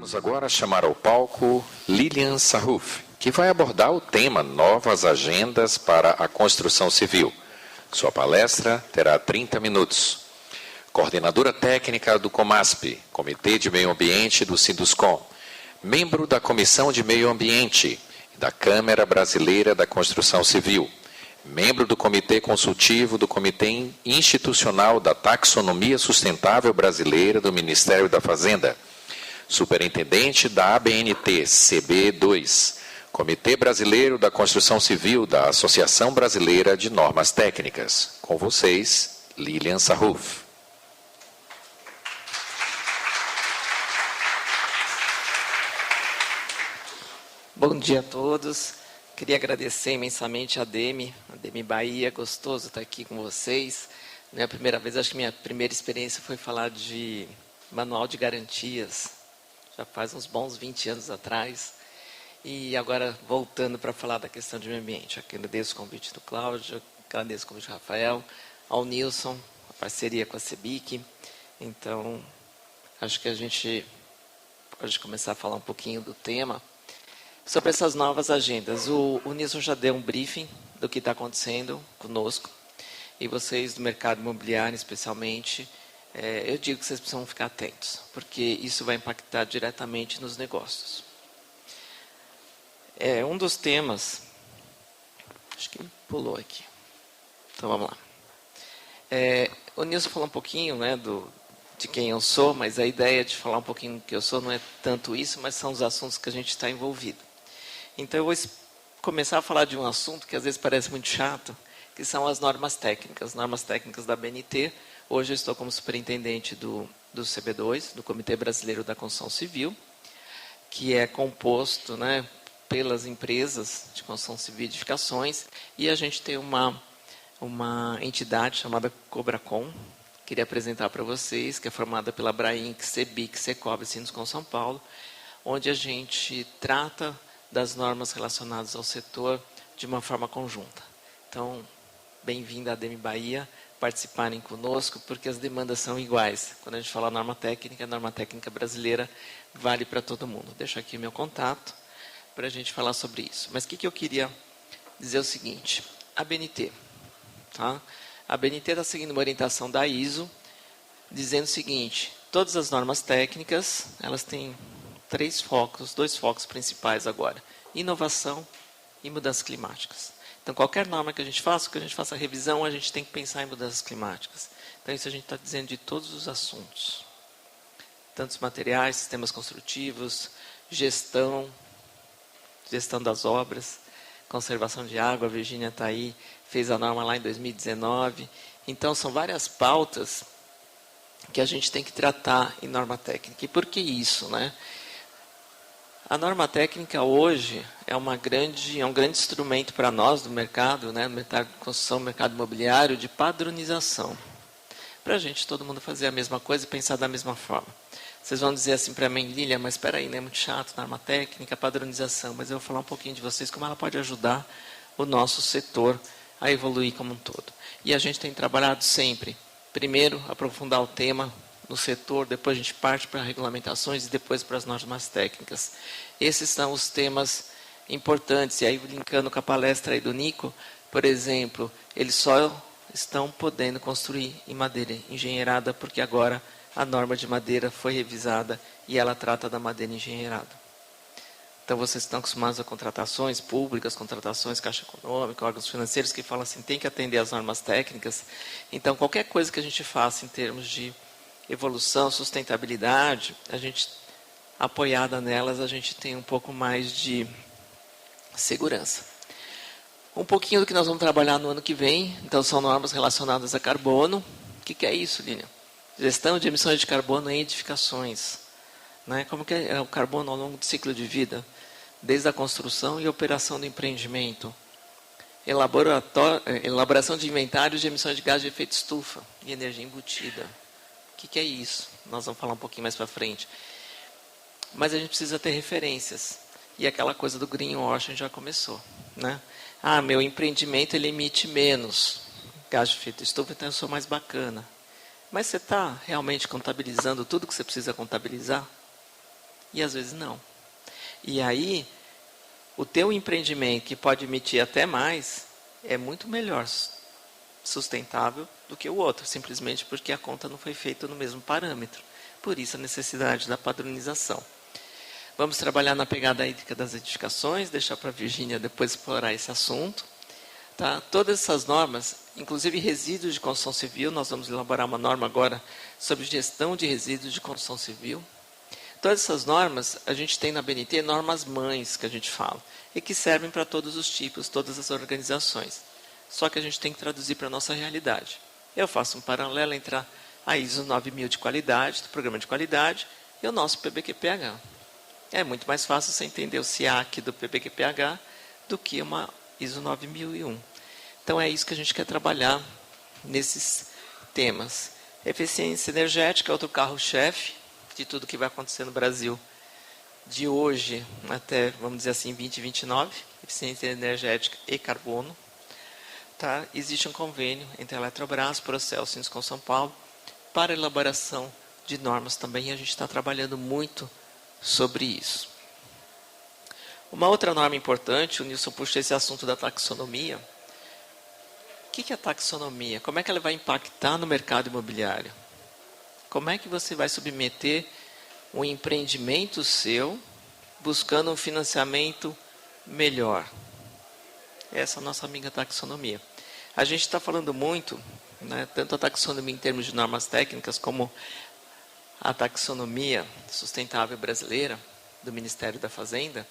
Vamos agora chamar ao palco Lilian Sarruf, que vai abordar o tema Novas Agendas para a Construção Civil. Sua palestra terá 30 minutos. Coordenadora técnica do COMASP, Comitê de Meio Ambiente do Sinduscom, membro da Comissão de Meio Ambiente e da Câmara Brasileira da Construção Civil, membro do Comitê Consultivo do Comitê Institucional da Taxonomia Sustentável Brasileira do Ministério da Fazenda, superintendente da ABNT CB2, Comitê Brasileiro da Construção Civil da Associação Brasileira de Normas Técnicas. Com vocês, Lilian Sarruf. Bom dia a todos. Queria agradecer imensamente a Ademi Bahia, gostoso estar aqui com vocês. Não é a primeira vez, acho que minha primeira experiência foi falar de manual de garantias, já faz uns bons 20 anos atrás. E agora, voltando para falar da questão de meio ambiente, agradeço o convite do Cláudio, agradeço o convite do Rafael, ao Nilson, a parceria com a CEBIC. Então, acho que a gente pode começar a falar um pouquinho do tema. Sobre essas novas agendas, o Nilson já deu um briefing do que está acontecendo conosco. E vocês do mercado imobiliário, especialmente, eu digo que vocês precisam ficar atentos, porque isso vai impactar diretamente nos negócios. Um dos temas, acho que ele pulou aqui, então vamos lá. O Nilson falou um pouquinho, né, de quem eu sou, mas a ideia de falar um pouquinho do que eu sou não é tanto isso, mas são os assuntos que a gente está envolvido. Então eu vou começar a falar de um assunto que às vezes parece muito chato, que são as normas técnicas da ABNT. Hoje eu estou como superintendente do CB2, do Comitê Brasileiro da Construção Civil, que é composto, né, pelas empresas de construção civil e edificações, e a gente tem uma entidade chamada Cobracom, queria apresentar para vocês, que é formada pela Brainc, CEBIC, Secob e Sinduscom São Paulo, onde a gente trata das normas relacionadas ao setor de uma forma conjunta. Então, bem-vinda a Ademi Bahia, participarem conosco, porque as demandas são iguais. Quando a gente fala norma técnica, a norma técnica brasileira vale para todo mundo. Deixo aqui meu contato para a gente falar sobre isso. Mas o que eu queria dizer é o seguinte, a ABNT, tá? A ABNT está seguindo uma orientação da ISO, dizendo o seguinte, todas as normas técnicas, elas têm dois focos principais agora, inovação e mudanças climáticas. Então, qualquer norma que a gente faça a revisão, a gente tem que pensar em mudanças climáticas. Então, isso a gente está dizendo de todos os assuntos. Tantos materiais, sistemas construtivos, gestão das obras, conservação de água, a Virgínia está aí, fez a norma lá em 2019. Então, são várias pautas que a gente tem que tratar em norma técnica. E por que isso, né? A norma técnica hoje é um grande instrumento para nós do mercado, né, no mercado de construção, no mercado imobiliário, de padronização. Para a gente, todo mundo fazer a mesma coisa e pensar da mesma forma. Vocês vão dizer assim para mim, Lília, mas espera aí, não é muito chato, norma técnica, padronização, mas eu vou falar um pouquinho de vocês, como ela pode ajudar o nosso setor a evoluir como um todo. E a gente tem trabalhado sempre, primeiro, aprofundar o tema no setor, depois a gente parte para regulamentações e depois para as normas técnicas. Esses são os temas importantes. E aí, linkando com a palestra aí do Nico, por exemplo, eles só estão podendo construir em madeira engenheirada, porque agora a norma de madeira foi revisada e ela trata da madeira engenheirada. Então, vocês estão acostumados a contratações públicas, contratações Caixa Econômica, órgãos financeiros que falam assim, tem que atender às normas técnicas. Então, qualquer coisa que a gente faça em termos de evolução, sustentabilidade, a gente, apoiada nelas, a gente tem um pouco mais de segurança. Um pouquinho do que nós vamos trabalhar no ano que vem, então são normas relacionadas a carbono. O que é isso, Línia? Gestão de emissões de carbono em edificações. Né? Como que é o carbono ao longo do ciclo de vida? Desde a construção e operação do empreendimento. Elaboração de inventários de emissões de gás de efeito estufa e energia embutida. O que é isso? Nós vamos falar um pouquinho mais para frente. Mas a gente precisa ter referências. E aquela coisa do greenwashing já começou. Né? Meu empreendimento ele emite menos gás de efeito estufa, então eu sou mais bacana. Mas você está realmente contabilizando tudo que você precisa contabilizar? e às vezes não. E aí, o teu empreendimento, que pode emitir até mais, é muito melhor sustentável do que o outro, simplesmente porque a conta não foi feita no mesmo parâmetro. Por isso a necessidade da padronização. Vamos trabalhar na pegada hídrica das edificações, deixar para a Virgínia depois explorar esse assunto. Tá? Todas essas normas, inclusive resíduos de construção civil, nós vamos elaborar uma norma agora sobre gestão de resíduos de construção civil. Todas essas normas, a gente tem na BNT normas mães, que a gente fala, e que servem para todos os tipos, todas as organizações. Só que a gente tem que traduzir para a nossa realidade. Eu faço um paralelo entre a ISO 9000 de qualidade, do programa de qualidade, e o nosso PBQPH. É muito mais fácil você entender o SIAC do PBQPH do que uma ISO 9001. Então é isso que a gente quer trabalhar nesses temas. Eficiência energética é outro carro-chefe de tudo que vai acontecer no Brasil de hoje até, vamos dizer assim, 2029, eficiência energética e carbono. Tá? Existe um convênio entre a Eletrobras, Procel, Sinscom São Paulo, para elaboração de normas também, e a gente está trabalhando muito sobre isso. Uma outra norma importante, o Nilson puxa esse assunto da taxonomia. O que é a taxonomia? Como é que ela vai impactar no mercado imobiliário? Como é que você vai submeter um empreendimento seu buscando um financiamento melhor? Essa é a nossa amiga taxonomia. A gente está falando muito, né, tanto a taxonomia em termos de normas técnicas, como a taxonomia sustentável brasileira, do Ministério da Fazenda,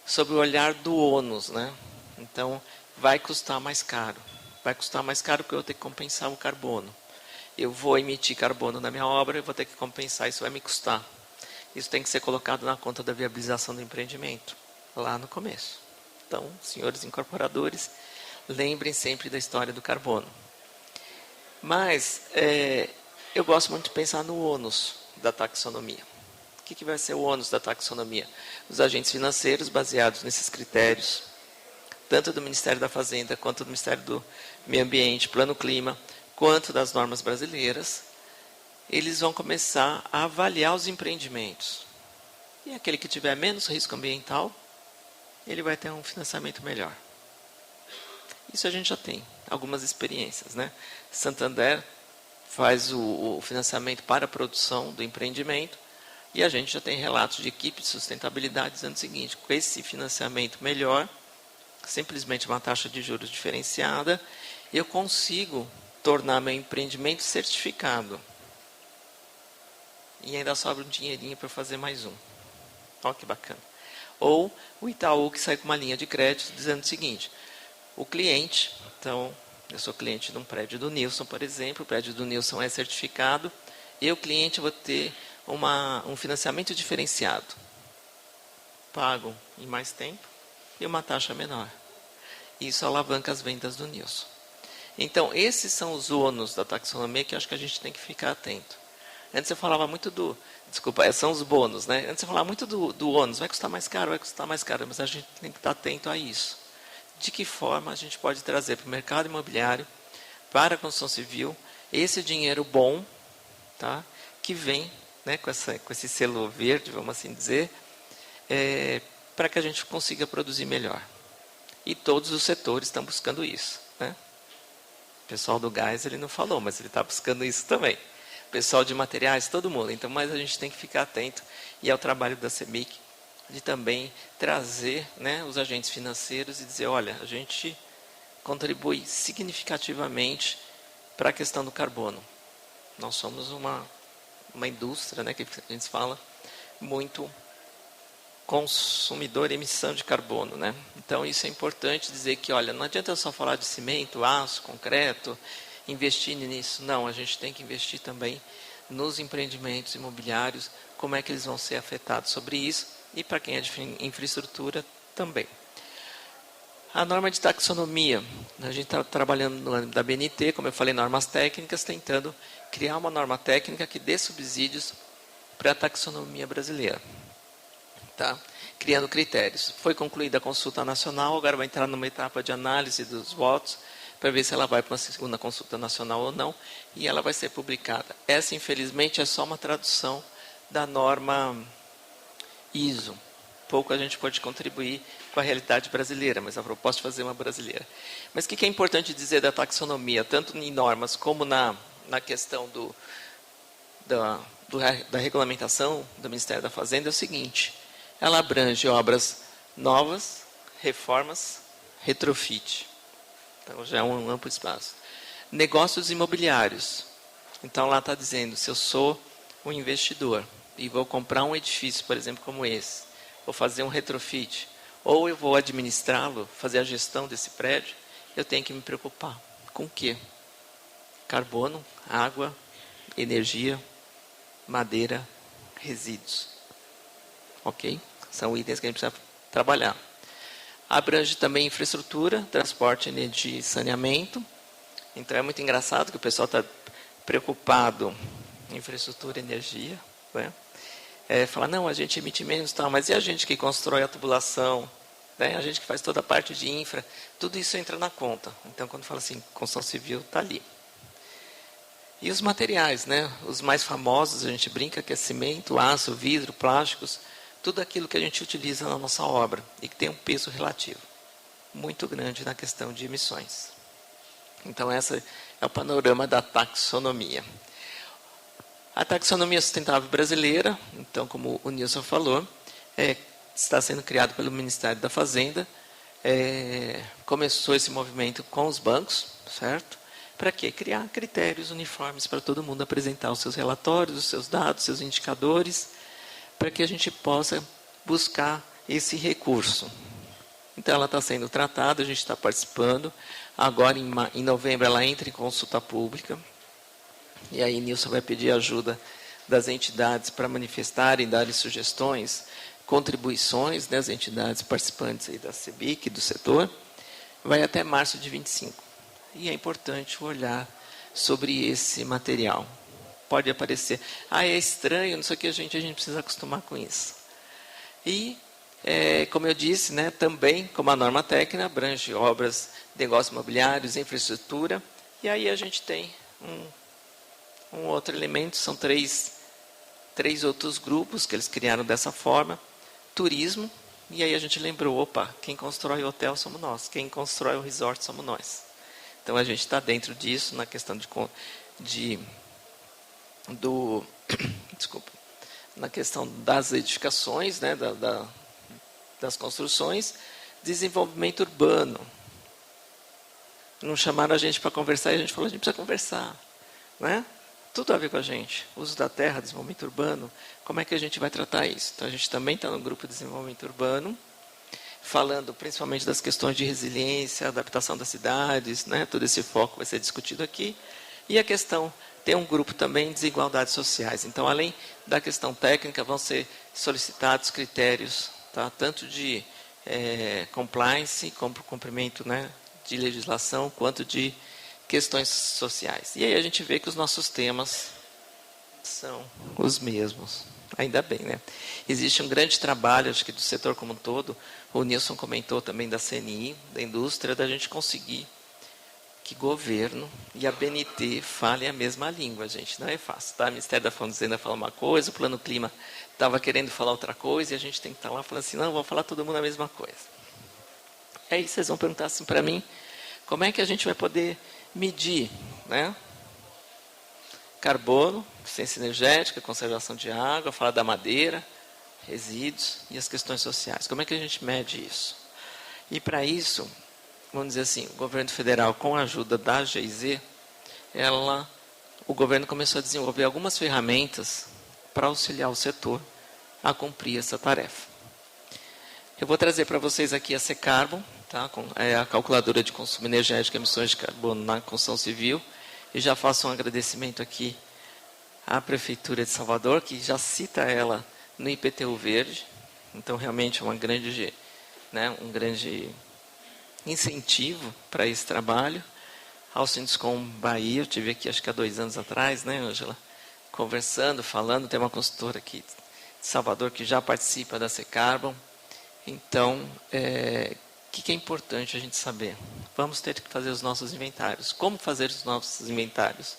sobre o olhar do ônus. Né? Então, vai custar mais caro. Vai custar mais caro porque eu vou ter que compensar o carbono. Eu vou emitir carbono na minha obra, eu vou ter que compensar, isso vai me custar. Isso tem que ser colocado na conta da viabilização do empreendimento, lá no começo. Então, senhores incorporadores, lembrem sempre da história do carbono. Mas, eu gosto muito de pensar no ônus da taxonomia. O que vai ser o ônus da taxonomia? Os agentes financeiros, baseados nesses critérios, tanto do Ministério da Fazenda, quanto do Ministério do Meio Ambiente, Plano Clima, quanto das normas brasileiras, eles vão começar a avaliar os empreendimentos. E aquele que tiver menos risco ambiental, ele vai ter um financiamento melhor. Isso a gente já tem algumas experiências. Né? Santander faz o financiamento para a produção do empreendimento, e a gente já tem relatos de equipe de sustentabilidade dizendo o seguinte: com esse financiamento melhor, simplesmente uma taxa de juros diferenciada, eu consigo tornar meu empreendimento certificado. E ainda sobra um dinheirinho para fazer mais um. Olha que bacana. Ou o Itaú, que sai com uma linha de crédito dizendo o seguinte: o cliente, então, eu sou cliente de um prédio do Nilson, por exemplo, o prédio do Nilson é certificado, e o cliente vai ter um financiamento diferenciado. Pago em mais tempo e uma taxa menor. Isso alavanca as vendas do Nilson. Então, esses são os ônus da taxonomia que eu acho que a gente tem que ficar atento. Antes eu falava muito são os bônus, né? Antes eu falava muito do ônus, vai custar mais caro, mas a gente tem que estar atento a isso. De que forma a gente pode trazer para o mercado imobiliário, para a construção civil, esse dinheiro bom, tá? Que vem, né, com esse selo verde, vamos assim dizer, para que a gente consiga produzir melhor. E todos os setores estão buscando isso. Né? O pessoal do gás ele não falou, mas ele está buscando isso também. O pessoal de materiais, todo mundo. Então, mas a gente tem que ficar atento, e é o trabalho da CEMIC de também trazer, né, os agentes financeiros e dizer: olha, a gente contribui significativamente para a questão do carbono. Nós somos uma indústria, né, que a gente fala, muito consumidor e emissão de carbono. Né? Então, isso é importante dizer que, olha, não adianta eu só falar de cimento, aço, concreto, investir nisso. Não, a gente tem que investir também nos empreendimentos imobiliários, como é que eles vão ser afetados sobre isso, e para quem é de infraestrutura também. A norma de taxonomia, a gente está trabalhando no âmbito da BNT, como eu falei, normas técnicas, tentando criar uma norma técnica que dê subsídios para a taxonomia brasileira. Tá? Criando critérios. Foi concluída a consulta nacional, agora vai entrar numa etapa de análise dos votos, para ver se ela vai para uma segunda consulta nacional ou não, e ela vai ser publicada. Essa, infelizmente, é só uma tradução da norma ISO. Pouco a gente pode contribuir com a realidade brasileira, mas a proposta é fazer uma brasileira. Mas o que é importante dizer da taxonomia, tanto em normas como na questão da regulamentação do Ministério da Fazenda, é o seguinte: ela abrange obras novas, reformas, retrofit. Então já é um amplo espaço. Negócios imobiliários. Então lá está dizendo, se eu sou um investidor e vou comprar um edifício, por exemplo, como esse, vou fazer um retrofit, ou eu vou administrá-lo, fazer a gestão desse prédio, eu tenho que me preocupar com o quê? Carbono, água, energia, madeira, resíduos. Ok? São itens que a gente precisa trabalhar. Abrange também infraestrutura, transporte, energia e saneamento. Então é muito engraçado que o pessoal está preocupado em infraestrutura e energia, né? Fala, não, a gente emite menos, tal, mas e a gente que constrói a tubulação, né? A gente que faz toda a parte de infra, tudo isso entra na conta. Então, quando fala assim, construção civil, está ali. E os materiais, né? Os mais famosos, a gente brinca que é cimento, aço, vidro, plásticos, tudo aquilo que a gente utiliza na nossa obra e que tem um peso relativo muito grande na questão de emissões. Então, esse é o panorama da taxonomia. A taxonomia sustentável brasileira, então, como o Nilson falou, está sendo criado pelo Ministério da Fazenda. Começou esse movimento com os bancos, certo? Para quê? Criar critérios uniformes para todo mundo apresentar os seus relatórios, os seus dados, os seus indicadores, para que a gente possa buscar esse recurso. Então, ela está sendo tratada, a gente está participando. Agora, em novembro, ela entra em consulta pública. E aí, Nilson vai pedir ajuda das entidades para manifestarem, darem sugestões, contribuições, né, as entidades participantes aí da CEBIC, do setor. Vai até março de 25. E é importante olhar sobre esse material. Pode aparecer, é estranho, não sei o que, a gente precisa acostumar com isso. E, como eu disse, né, também, como a norma técnica, abrange obras, negócios imobiliários, infraestrutura, e aí a gente tem um outro elemento, são três outros grupos que eles criaram dessa forma, turismo, e aí a gente lembrou, opa, quem constrói o hotel somos nós, quem constrói o resort somos nós. Então a gente está dentro disso, na questão na questão das edificações, né, das construções, desenvolvimento urbano. Não chamaram a gente para conversar e a gente falou, a gente precisa conversar, né? Tudo a ver com a gente. Uso da terra, desenvolvimento urbano, como é que a gente vai tratar isso? Então a gente também está no grupo de desenvolvimento urbano, falando principalmente das questões de resiliência, adaptação das cidades, né? Todo esse foco vai ser discutido aqui. E a questão, tem um grupo também de desigualdades sociais. Então, além da questão técnica, vão ser solicitados critérios, tá? Tanto de compliance, como cumprimento, né, de legislação, quanto de questões sociais. E aí a gente vê que os nossos temas são os mesmos. Ainda bem, né? Existe um grande trabalho, acho que do setor como um todo, o Nilson comentou também da CNI, da indústria, da gente conseguir que governo e a BNT falem a mesma língua, gente. Não é fácil, tá? O Ministério da Fazenda fala uma coisa, o Plano Clima estava querendo falar outra coisa, e a gente tem que estar lá falando assim, não, vamos falar todo mundo a mesma coisa. E aí vocês vão perguntar assim para mim, como é que a gente vai poder medir, né? Carbono, eficiência energética, conservação de água, falar da madeira, resíduos e as questões sociais. Como é que a gente mede isso? E para isso, vamos dizer assim, o governo federal, com a ajuda da GIZ, o governo começou a desenvolver algumas ferramentas para auxiliar o setor a cumprir essa tarefa. Eu vou trazer para vocês aqui a C-Carbon, tá? É a calculadora de consumo energético e emissões de carbono na construção civil. E já faço um agradecimento aqui à Prefeitura de Salvador, que já cita ela no IPTU Verde. Então, realmente, é um grande incentivo para esse trabalho. Ao Sinduscom Bahia, eu tive aqui, acho que há 2 anos atrás, né, Ângela? Conversando, falando, tem uma consultora aqui de Salvador que já participa da C-Carbon. Então, o que é importante a gente saber? Vamos ter que fazer os nossos inventários. Como fazer os nossos inventários?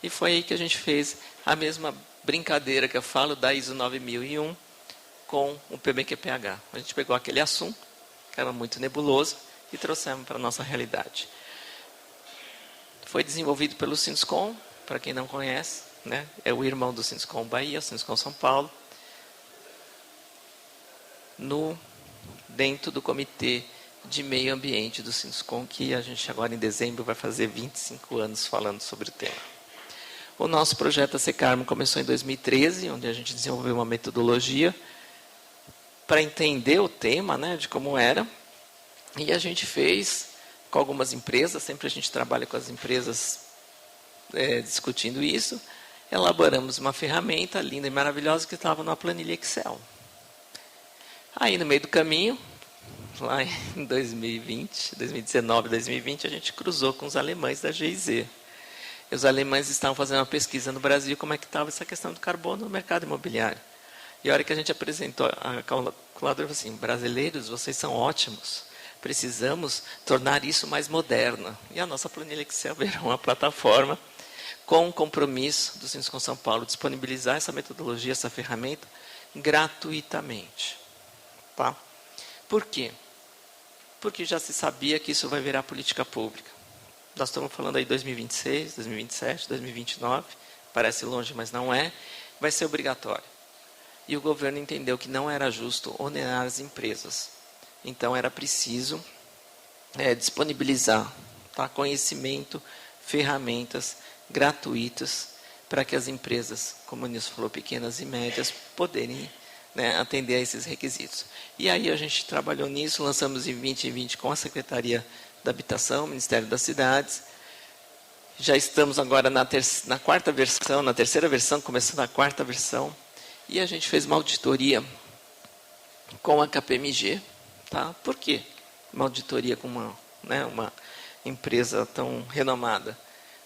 E foi aí que a gente fez a mesma brincadeira que eu falo da ISO 9001, com o PBQPH. A gente pegou aquele assunto, que era muito nebuloso, e trouxemos para a nossa realidade. Foi desenvolvido pelo Sinscom, para quem não conhece, né? É o irmão do Sinscom Bahia, o Sinscom São Paulo, dentro do Comitê de Meio Ambiente do Sinscom, que a gente agora em dezembro vai fazer 25 anos falando sobre o tema. O nosso projeto Secarmo começou em 2013, onde a gente desenvolveu uma metodologia para entender o tema, né, de como era, e a gente fez com algumas empresas, sempre a gente trabalha com as empresas discutindo isso, elaboramos uma ferramenta linda e maravilhosa que estava numa planilha Excel. Aí no meio do caminho, lá em 2019, 2020, a gente cruzou com os alemães da GIZ. E os alemães estavam fazendo uma pesquisa no Brasil, como é que estava essa questão do carbono no mercado imobiliário. E a hora que a gente apresentou a calculadora, falou assim, brasileiros, vocês são ótimos, precisamos tornar isso mais moderno. E a nossa planilha Excel virou uma plataforma com o compromisso do Sinscom São Paulo disponibilizar essa metodologia, essa ferramenta, gratuitamente. Tá? Por quê? Porque já se sabia que isso vai virar política pública. Nós estamos falando aí 2026, 2027, 2029, parece longe, mas não é, vai ser obrigatório. E o governo entendeu que não era justo onerar as empresas. Então era preciso disponibilizar conhecimento, ferramentas gratuitas para que as empresas, como o Nilson falou, pequenas e médias, poderem atender a esses requisitos. E aí a gente trabalhou nisso, lançamos em 2020 com a Secretaria da Habitação, Ministério das Cidades. Já estamos agora na quarta versão, na terceira versão, começando a quarta versão. E a gente fez uma auditoria com a KPMG. Tá? Por quê? Uma auditoria com uma empresa tão renomada.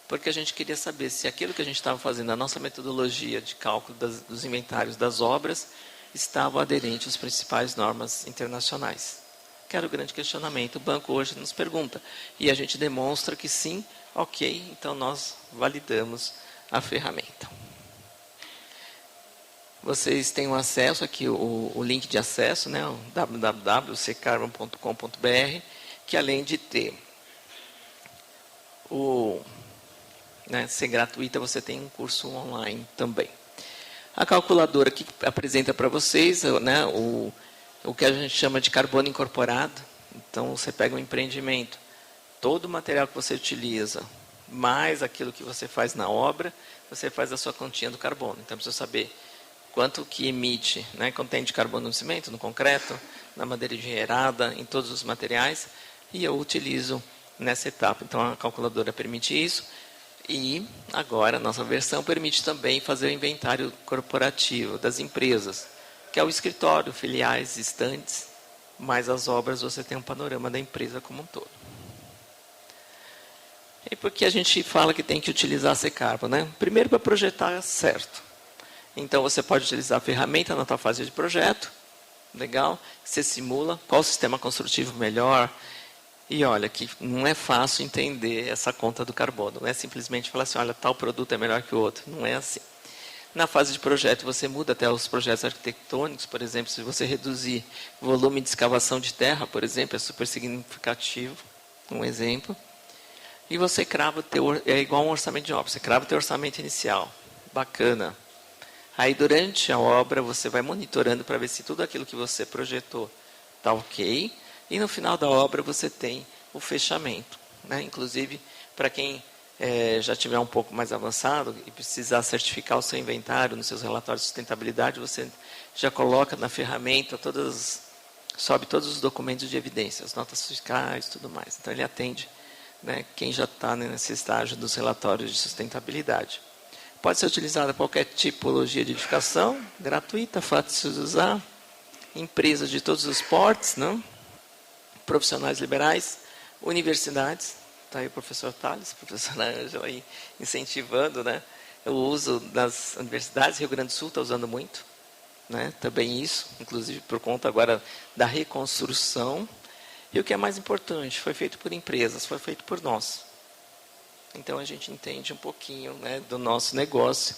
Porque a gente queria saber se aquilo que a gente estava fazendo, a nossa metodologia de cálculo dos inventários das obras, estava aderente às principais normas internacionais. Que era o grande questionamento. O banco hoje nos pergunta. E a gente demonstra que sim, ok, então nós validamos a ferramenta. Vocês têm acesso aqui, o link de acesso, né, o www.secarmo.com.br, que além de ter ser gratuita, você tem um curso online também. A calculadora que apresenta para vocês o que a gente chama de carbono incorporado. Então, você pega um empreendimento, todo o material que você utiliza, mais aquilo que você faz na obra, você faz a sua continha do carbono. Então, precisa saber quanto que emite, quanto tem de carbono no cimento, no concreto, na madeira engenheirada, em todos os materiais, e eu utilizo nessa etapa. Então, a calculadora permite isso. E agora a nossa versão permite também fazer o inventário corporativo das empresas, que é o escritório, filiais, estantes, mais as obras, você tem um panorama da empresa como um todo. E por que a gente fala que tem que utilizar a Secarmo? Primeiro, para projetar certo. Então, você pode utilizar a ferramenta na tua fase de projeto, legal, você simula qual sistema construtivo melhor. E olha, que não é fácil entender essa conta do carbono. Não é simplesmente falar assim, olha, tal produto é melhor que o outro. Não é assim. Na fase de projeto, você muda até os projetos arquitetônicos, por exemplo, se você reduzir o volume de escavação de terra, por exemplo, é super significativo, um exemplo. E você crava, é igual um orçamento de obra, você crava o teu orçamento inicial. Bacana. Aí, durante a obra, você vai monitorando para ver se tudo aquilo que você projetou está ok. E no final da obra você tem o fechamento. Inclusive, para quem já tiver um pouco mais avançado e precisar certificar o seu inventário nos seus relatórios de sustentabilidade, você já coloca na ferramenta sobe todos os documentos de evidência, as notas fiscais e tudo mais. Então, ele atende quem já está nesse estágio dos relatórios de sustentabilidade. Pode ser utilizada qualquer tipologia de edificação, gratuita, fácil de usar, empresas de todos os portes, profissionais liberais, universidades, está aí o professor Thales, a professora Ângela aí incentivando o uso das universidades. Rio Grande do Sul está usando muito, também isso, inclusive por conta agora da reconstrução. E o que é mais importante, foi feito por empresas, foi feito por nós. Então a gente entende um pouquinho do nosso negócio,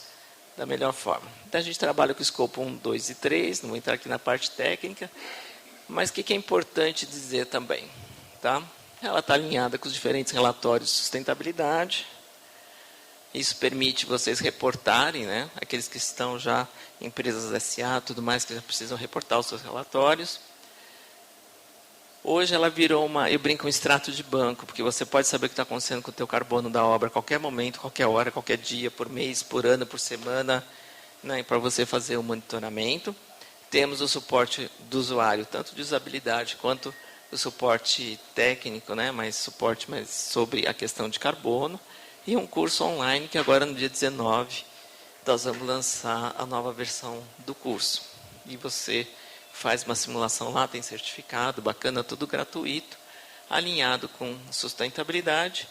da melhor forma. Então, a gente trabalha com o escopo 1, 2 e 3, não vou entrar aqui na parte técnica, mas o que é importante dizer também? Tá? Ela está alinhada com os diferentes relatórios de sustentabilidade. Isso permite vocês reportarem, né? Aqueles que estão já em empresas SA, tudo mais, que já precisam reportar os seus relatórios. Hoje ela virou eu brinco, um extrato de banco, porque você pode saber o que está acontecendo com o teu carbono da obra a qualquer momento, qualquer hora, qualquer dia, por mês, por ano, por semana, né? Para você fazer o monitoramento. Temos o suporte do usuário, tanto de usabilidade quanto o suporte técnico, né? Mas suporte mais sobre a questão de carbono. E um curso online que agora no dia 19 nós vamos lançar a nova versão do curso. E você faz uma simulação lá, tem certificado, bacana, tudo gratuito, alinhado com sustentabilidade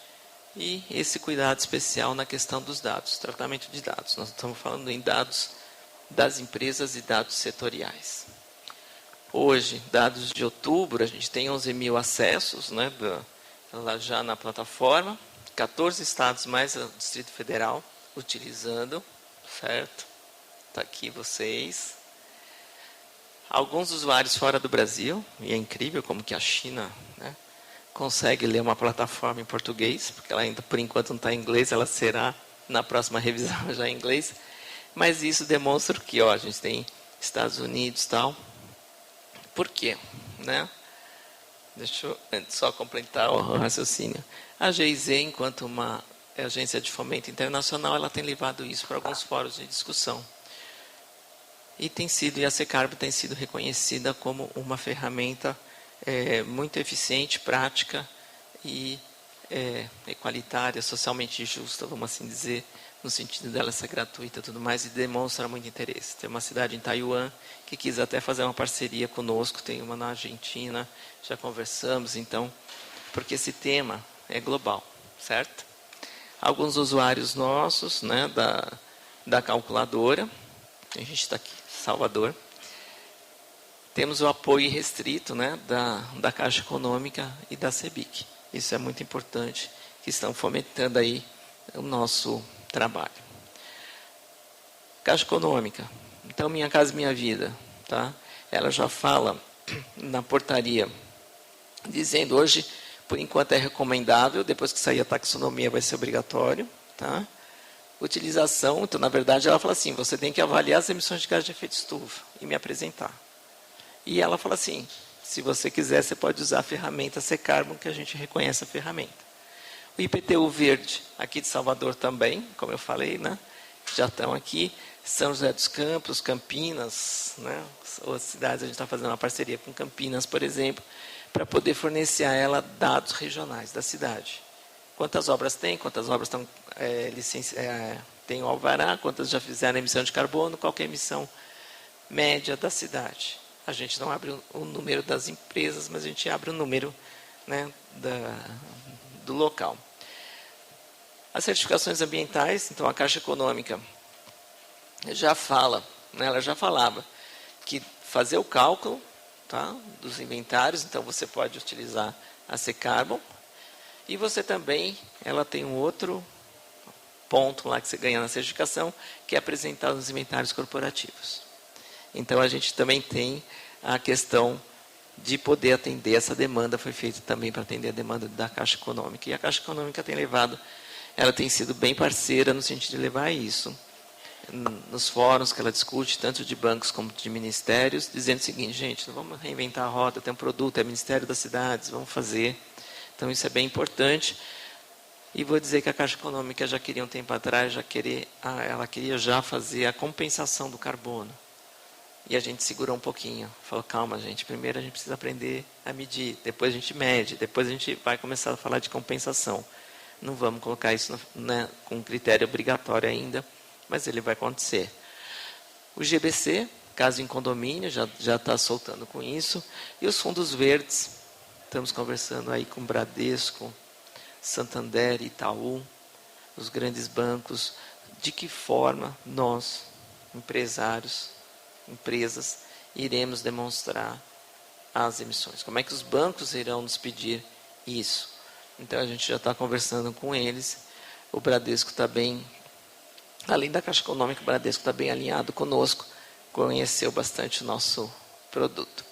e esse cuidado especial na questão dos dados, tratamento de dados. Nós estamos falando em dados das empresas e dados setoriais. Hoje, dados de outubro, a gente tem 11 mil acessos, né, lá já na plataforma, 14 estados mais o Distrito Federal utilizando, certo? Está aqui vocês. Alguns usuários fora do Brasil, e é incrível como que a China, né, consegue ler uma plataforma em português, porque ela ainda por enquanto não está em inglês, ela será na próxima revisão já em inglês. Mas isso demonstra que a gente tem Estados Unidos e tal. Por quê? Né? Deixa eu só completar o raciocínio. A GIZ, enquanto uma agência de fomento internacional, ela tem levado isso para alguns fóruns de discussão. E a Secarbo tem sido reconhecida como uma ferramenta muito eficiente, prática e equalitária, socialmente justa, vamos assim dizer, no sentido dela ser gratuita e tudo mais, e demonstra muito interesse. Tem uma cidade em Taiwan que quis até fazer uma parceria conosco, tem uma na Argentina, já conversamos, então, porque esse tema é global, certo? Alguns usuários nossos, né, da calculadora, a gente está aqui, Salvador, temos o apoio restrito, né, da Caixa Econômica e da CEBIC. Isso é muito importante, que estão fomentando aí o nosso trabalho. Caixa Econômica. Então, Minha Casa Minha Vida. Tá? Ela já fala na portaria, dizendo hoje, por enquanto é recomendável, depois que sair a taxonomia vai ser obrigatório. Tá? Utilização, então, na verdade, ela fala assim, você tem que avaliar as emissões de gás de efeito estufa e me apresentar. E ela fala assim, se você quiser, você pode usar a ferramenta Secarbo, que a gente reconhece a ferramenta. O IPTU verde, aqui de Salvador também, como eu falei, né? Já estão aqui. São José dos Campos, Campinas, né? Outras cidades, a gente está fazendo uma parceria com Campinas, por exemplo, para poder fornecer a ela dados regionais da cidade. Quantas obras tem, quantas obras estão tem o alvará, quantas já fizeram a emissão de carbono, qual que é a emissão média da cidade. A gente não abre o número das empresas, mas a gente abre o número, né, do local. As certificações ambientais, então a Caixa Econômica já fala, né, ela já falava que fazer o cálculo, tá, dos inventários, então você pode utilizar a Secarbo, e você também, ela tem um outro ponto lá que você ganha na certificação, que é apresentar os inventários corporativos. Então a gente também tem a questão de poder atender essa demanda, foi feita também para atender a demanda da Caixa Econômica. E a Caixa Econômica tem levado, ela tem sido bem parceira no sentido de levar isso. Nos fóruns que ela discute, tanto de bancos como de ministérios, dizendo o seguinte, gente, não vamos reinventar a roda, tem um produto, é Ministério das Cidades, vamos fazer. Então isso é bem importante. E vou dizer que a Caixa Econômica já queria um tempo atrás, ela queria já fazer a compensação do carbono. E a gente segurou um pouquinho, falou, calma gente, primeiro a gente precisa aprender a medir, depois a gente mede, depois a gente vai começar a falar de compensação. Não vamos colocar isso com critério obrigatório ainda, mas ele vai acontecer. O GBC, caso em condomínio, já está soltando com isso. E os fundos verdes, estamos conversando aí com Bradesco, Santander, Itaú, os grandes bancos, de que forma nós, empresários, empresas, iremos demonstrar as emissões. Como é que os bancos irão nos pedir isso? Então, a gente já está conversando com eles. O Bradesco está bem além da Caixa Econômica, o Bradesco está bem alinhado conosco, conheceu bastante o nosso produto.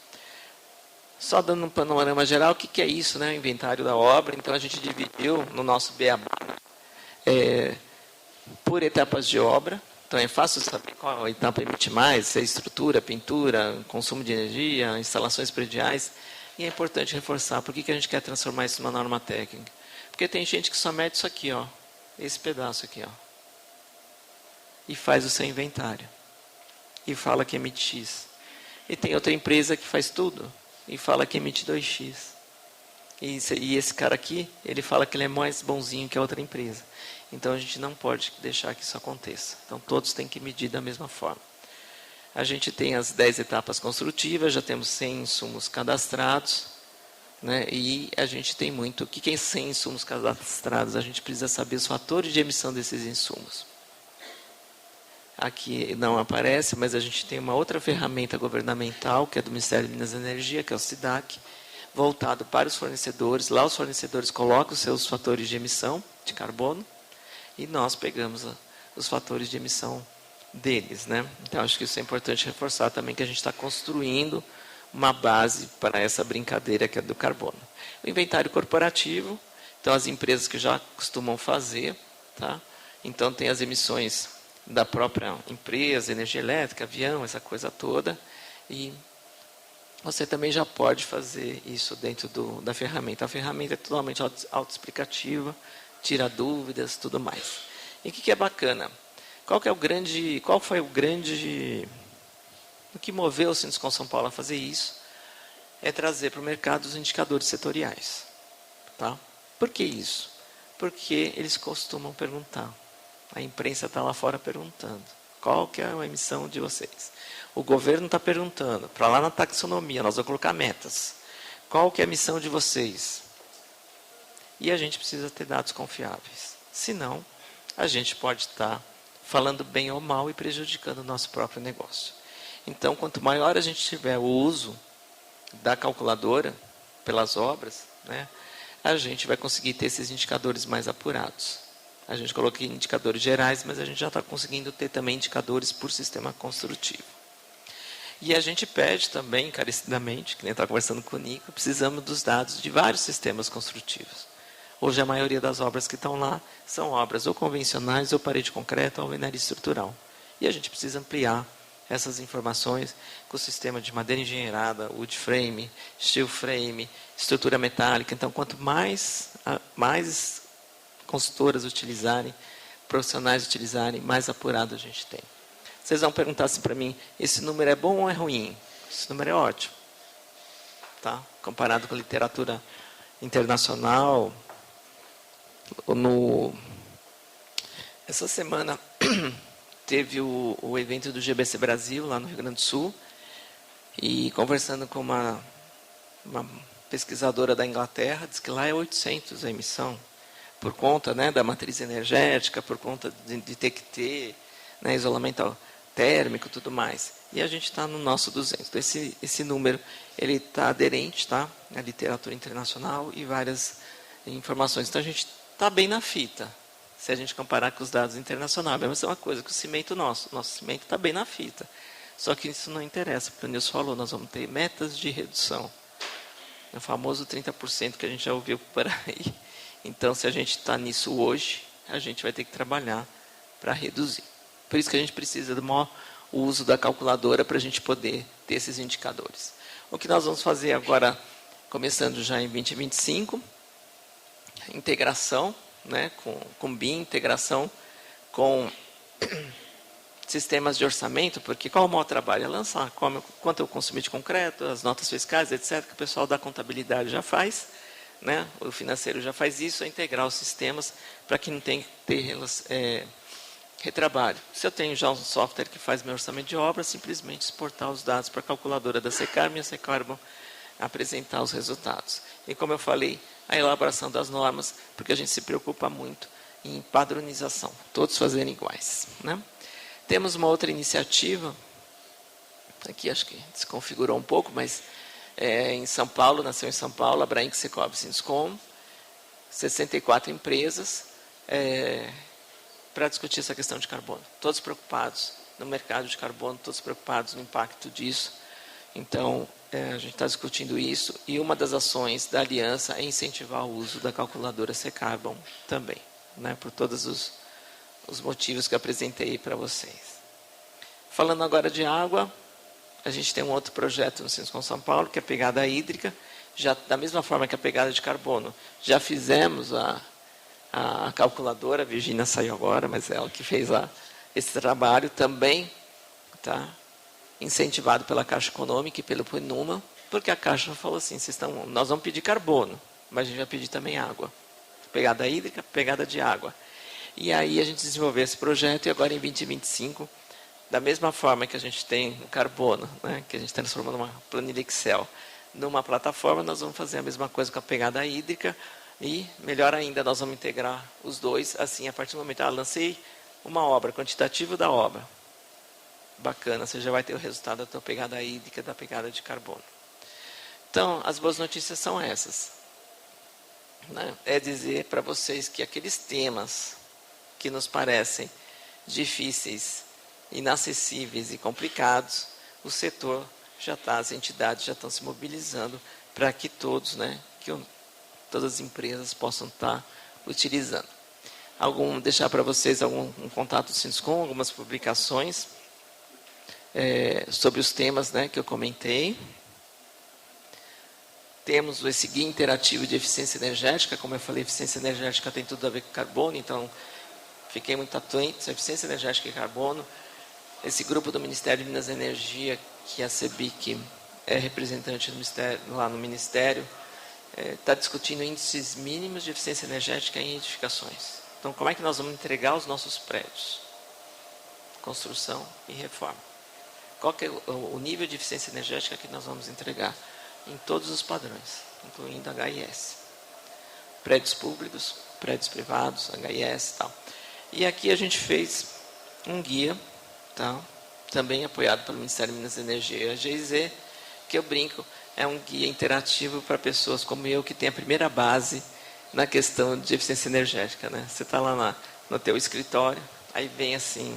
Só dando um panorama geral, o que é isso, né? O inventário da obra. Então, a gente dividiu no nosso beabá por etapas de obra. Então, é fácil saber qual etapa emite mais, se é estrutura, pintura, consumo de energia, instalações prediais. E é importante reforçar por que a gente quer transformar isso numa norma técnica. Porque tem gente que só mede isso aqui, ó, esse pedaço aqui, ó, e faz o seu inventário. E fala que emite X. E tem outra empresa que faz tudo e fala que emite 2x. E esse cara aqui, ele fala que ele é mais bonzinho que a outra empresa. Então, a gente não pode deixar que isso aconteça. Então, todos têm que medir da mesma forma. A gente tem as 10 etapas construtivas, já temos 100 insumos cadastrados, né? E a gente tem muito. O que é 100 insumos cadastrados? A gente precisa saber os fatores de emissão desses insumos. Aqui não aparece, mas a gente tem uma outra ferramenta governamental, que é do Ministério de Minas e Energia, que é o SIDAC, voltado para os fornecedores. Lá os fornecedores colocam os seus fatores de emissão de carbono e nós pegamos os fatores de emissão deles, né? Então, acho que isso é importante reforçar também, que a gente está construindo uma base para essa brincadeira que é do carbono. O inventário corporativo, então as empresas que já costumam fazer, tá? Então, tem as emissões da própria empresa, energia elétrica, avião, essa coisa toda, e você também já pode fazer isso dentro da ferramenta. A ferramenta é totalmente autoexplicativa, tira dúvidas, tudo mais. E o que é bacana? Qual foi o que moveu o Sinduscon São Paulo a fazer isso? É trazer para o mercado os indicadores setoriais. Tá? Por que isso? Porque eles costumam perguntar. A imprensa está lá fora perguntando. Qual que é a emissão de vocês? O governo está perguntando. Para lá na taxonomia, nós vamos colocar metas. Qual que é a emissão de vocês? E a gente precisa ter dados confiáveis. Senão, a gente pode estar falando bem ou mal e prejudicando o nosso próprio negócio. Então, quanto maior a gente tiver o uso da calculadora pelas obras, né, a gente vai conseguir ter esses indicadores mais apurados. A gente colocou indicadores gerais, mas a gente já está conseguindo ter também indicadores por sistema construtivo. E a gente pede também, encarecidamente, que nem estava conversando com o Nico, precisamos dos dados de vários sistemas construtivos. Hoje, a maioria das obras que estão lá são obras ou convencionais, ou parede concreta, ou alvenaria estrutural. E a gente precisa ampliar essas informações com o sistema de madeira engenheirada, wood frame, steel frame, estrutura metálica. Então, quanto mais consultoras utilizarem, profissionais utilizarem, mais apurado a gente tem. Vocês vão perguntar assim para mim, esse número é bom ou é ruim? Esse número é ótimo. Tá? Comparado com a literatura internacional, essa semana teve o evento do GBC Brasil, lá no Rio Grande do Sul, e conversando com uma pesquisadora da Inglaterra, diz que lá é 800 a emissão, por conta, né, da matriz energética, por conta de ter que ter, né, isolamento térmico e tudo mais. E a gente está no nosso 200. Então, esse número ele está aderente, tá, à literatura internacional e várias informações. Então, a gente está bem na fita, se a gente comparar com os dados internacionais. Mas é uma coisa, que o cimento nosso cimento está bem na fita. Só que isso não interessa, porque o Nilson falou, nós vamos ter metas de redução. É o famoso 30% que a gente já ouviu por aí. Então, se a gente está nisso hoje, a gente vai ter que trabalhar para reduzir. Por isso que a gente precisa do maior uso da calculadora para a gente poder ter esses indicadores. O que nós vamos fazer agora, começando já em 2025, integração, né, com BIM, integração com sistemas de orçamento, porque qual é o maior trabalho? É lançar quanto eu consumi de concreto, as notas fiscais, etc., que o pessoal da contabilidade já faz, né, o financeiro já faz isso, é integrar os sistemas para que não tenha que ter retrabalho. Se eu tenho já um software que faz meu orçamento de obra, simplesmente exportar os dados para a calculadora da Secarm e a Secarm apresentar os resultados. E como eu falei, a elaboração das normas, porque a gente se preocupa muito em padronização, todos fazerem iguais, né? Temos uma outra iniciativa, aqui acho que desconfigurou um pouco, mas em São Paulo, nasceu em São Paulo, a Brainc Secob Sinduscon, 64 empresas, para discutir essa questão de carbono. Todos preocupados no mercado de carbono, todos preocupados no impacto disso. Então, a gente está discutindo isso, e uma das ações da aliança é incentivar o uso da calculadora C-Carbon também, né, por todos os motivos que eu apresentei para vocês. Falando agora de água, a gente tem um outro projeto no Siscom São Paulo, que é a pegada hídrica, já da mesma forma que a pegada de carbono. Já fizemos a calculadora, a Virgínia saiu agora, mas é ela que fez esse trabalho também, tá? Incentivado pela Caixa Econômica e pelo PNUMA, porque a Caixa falou assim, nós vamos pedir carbono, mas a gente vai pedir também água. Pegada hídrica, pegada de água. E aí a gente desenvolveu esse projeto, e agora em 2025, da mesma forma que a gente tem o carbono, né, que a gente transformou numa planilha Excel, numa plataforma, nós vamos fazer a mesma coisa com a pegada hídrica, e melhor ainda, nós vamos integrar os dois, assim, a partir do momento, lancei uma obra, quantitativo da obra. Bacana, você já vai ter o resultado da tua pegada hídrica, da pegada de carbono. Então, as boas notícias são essas, né? É dizer para vocês que aqueles temas que nos parecem difíceis, inacessíveis e complicados, o setor já está, as entidades já estão se mobilizando para que todos, né, que todas as empresas possam estar utilizando. Deixar para vocês um contato do Siscom, algumas publicações sobre os temas, né, que eu comentei. Temos esse guia interativo de eficiência energética, como eu falei, eficiência energética tem tudo a ver com carbono, então fiquei muito atento, eficiência energética e carbono. Esse grupo do Ministério de Minas e Energia, que a CEBIC é representante do Ministério, lá no Ministério, está discutindo índices mínimos de eficiência energética em edificações. Então, como é que nós vamos entregar os nossos prédios? Construção e reforma. Qual que é o nível de eficiência energética que nós vamos entregar? Em todos os padrões, incluindo HIS. Prédios públicos, prédios privados, HIS e tal. E aqui a gente fez um guia, tá? Também apoiado pelo Ministério de Minas e Energia e a GIZ, que eu brinco, é um guia interativo para pessoas como eu, que tem a primeira base na questão de eficiência energética, né? Você está lá no teu escritório, aí vem assim,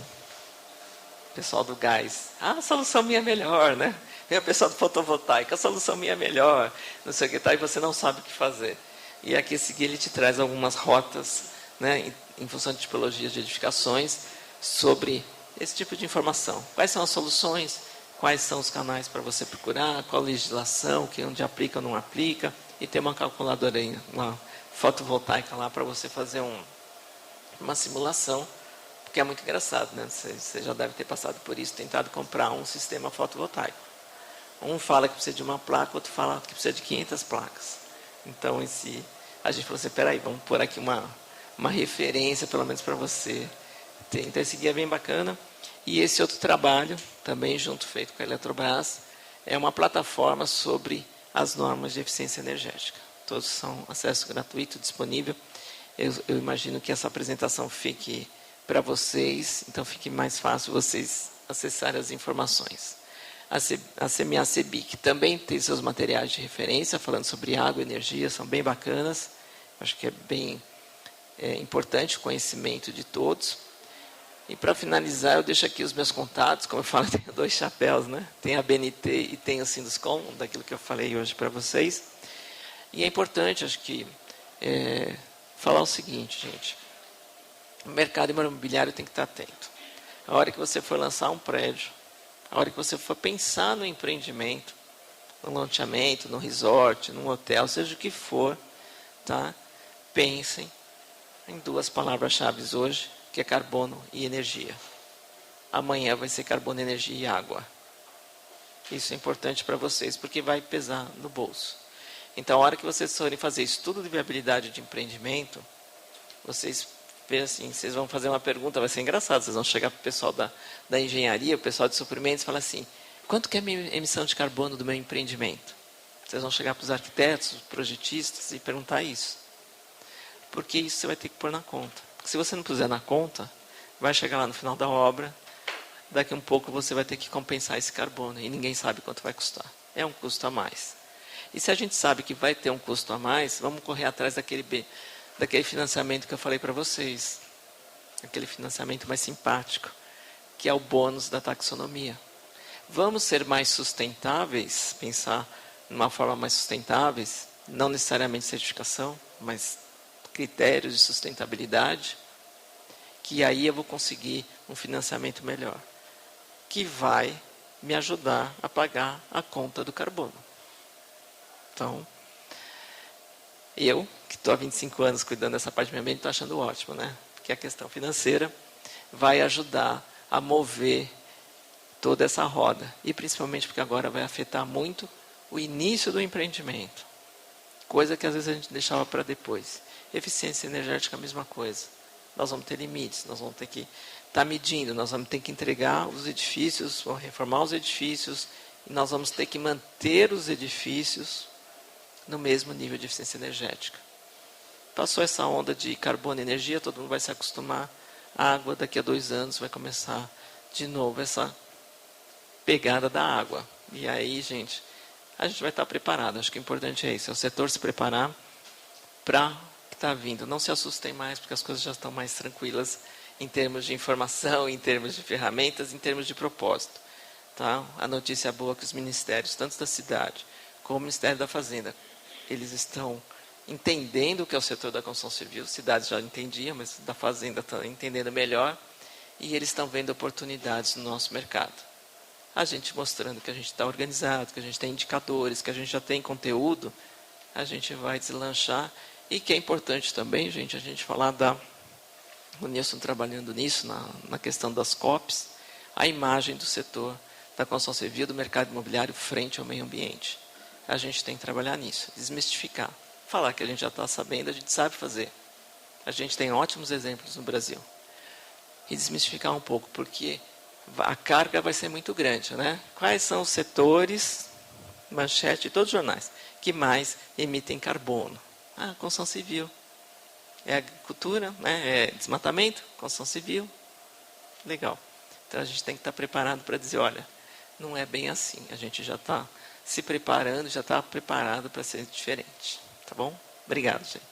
o pessoal do gás, a solução minha é melhor, né? Vem o pessoal do fotovoltaico, a solução minha é melhor, não sei o que tá, e você não sabe o que fazer. E aqui esse guia ele te traz algumas rotas, né, em função de tipologias de edificações, sobre esse tipo de informação. Quais são as soluções? Quais são os canais para você procurar? Qual legislação? Onde aplica ou não aplica? E tem uma calculadora aí, uma fotovoltaica lá para você fazer uma simulação, porque é muito engraçado, né? Você já deve ter passado por isso, tentado comprar um sistema fotovoltaico. Um fala que precisa de uma placa, outro fala que precisa de 500 placas. Então, a gente falou assim, peraí, vamos pôr aqui uma referência, pelo menos para você. Então, esse guia é bem bacana. E esse outro trabalho, também junto feito com a Eletrobras, é uma plataforma sobre as normas de eficiência energética. Todos são acesso gratuito, disponível. Eu imagino que essa apresentação fique para vocês, então fique mais fácil vocês acessarem as informações. A CEBIC também tem seus materiais de referência, falando sobre água e energia, são bem bacanas. Acho que é bem importante o conhecimento de todos. E para finalizar, eu deixo aqui os meus contatos, como eu falo, eu tenho 2 chapéus, né? Tem a BNT e tem o Sinduscom, daquilo que eu falei hoje para vocês. E é importante, acho que, falar o seguinte, gente. O mercado imobiliário tem que estar atento. A hora que você for lançar um prédio, a hora que você for pensar no empreendimento, no loteamento, no resort, num hotel, seja o que for, tá? Pensem em 2 palavras-chave hoje, que é carbono e energia. Amanhã vai ser carbono, energia e água. Isso é importante para vocês, porque vai pesar no bolso. Então, a hora que vocês forem fazer estudo de viabilidade de empreendimento, vocês assim, vocês vão fazer uma pergunta, vai ser engraçado, vocês vão chegar para o pessoal da engenharia, o pessoal de suprimentos, e falar assim, quanto que é a minha emissão de carbono do meu empreendimento? Vocês vão chegar para os arquitetos, os projetistas e perguntar isso. Porque isso você vai ter que pôr na conta. Porque se você não puser na conta, vai chegar lá no final da obra, daqui a um pouco você vai ter que compensar esse carbono, e ninguém sabe quanto vai custar. É um custo a mais. E se a gente sabe que vai ter um custo a mais, vamos correr atrás daquele financiamento que eu falei para vocês. aquele financiamento mais simpático, que é o bônus da taxonomia. Vamos ser mais sustentáveis, pensar numa forma mais sustentáveis, não necessariamente certificação, mas critérios de sustentabilidade, que aí eu vou conseguir um financiamento melhor, que vai me ajudar a pagar a conta do carbono. Então, eu, que estou há 25 anos cuidando dessa parte do meio ambiente, estou achando ótimo, né? Porque a questão financeira vai ajudar a mover toda essa roda. E principalmente porque agora vai afetar muito o início do empreendimento. Coisa que às vezes a gente deixava para depois. Eficiência energética é a mesma coisa. Nós vamos ter limites, nós vamos ter que estar medindo, nós vamos ter que entregar os edifícios, reformar os edifícios, e nós vamos ter que manter os edifícios no mesmo nível de eficiência energética. Passou essa onda de carbono e energia, todo mundo vai se acostumar. A água, daqui a 2 anos, vai começar de novo essa pegada da água. E aí, gente, a gente vai estar preparado. Acho que o importante é isso, é o setor se preparar para o que está vindo. Não se assustem mais, porque as coisas já estão mais tranquilas em termos de informação, em termos de ferramentas, em termos de propósito. Tá? A notícia boa é que os ministérios, tanto da cidade como o Ministério da Fazenda, eles estão entendendo o que é o setor da construção civil. Cidades já entendiam, mas da Fazenda está entendendo melhor. E eles estão vendo oportunidades no nosso mercado. A gente mostrando que a gente está organizado, que a gente tem indicadores, que a gente já tem conteúdo, a gente vai deslanchar. E que é importante também, gente, a gente falar o Nilson trabalhando nisso, na questão das COPs, a imagem do setor da construção civil, do mercado imobiliário frente ao meio ambiente. A gente tem que trabalhar nisso, desmistificar. Falar que a gente já está sabendo, a gente sabe fazer. A gente tem ótimos exemplos no Brasil. E desmistificar um pouco, porque a carga vai ser muito grande, né? Quais são os setores, manchete de todos os jornais, que mais emitem carbono? Construção civil. É agricultura, né? É desmatamento, construção civil. Legal. Então a gente tem que estar preparado para dizer, olha, não é bem assim. A gente já está se preparando, já está preparado para ser diferente. Tá bom? Obrigado, gente.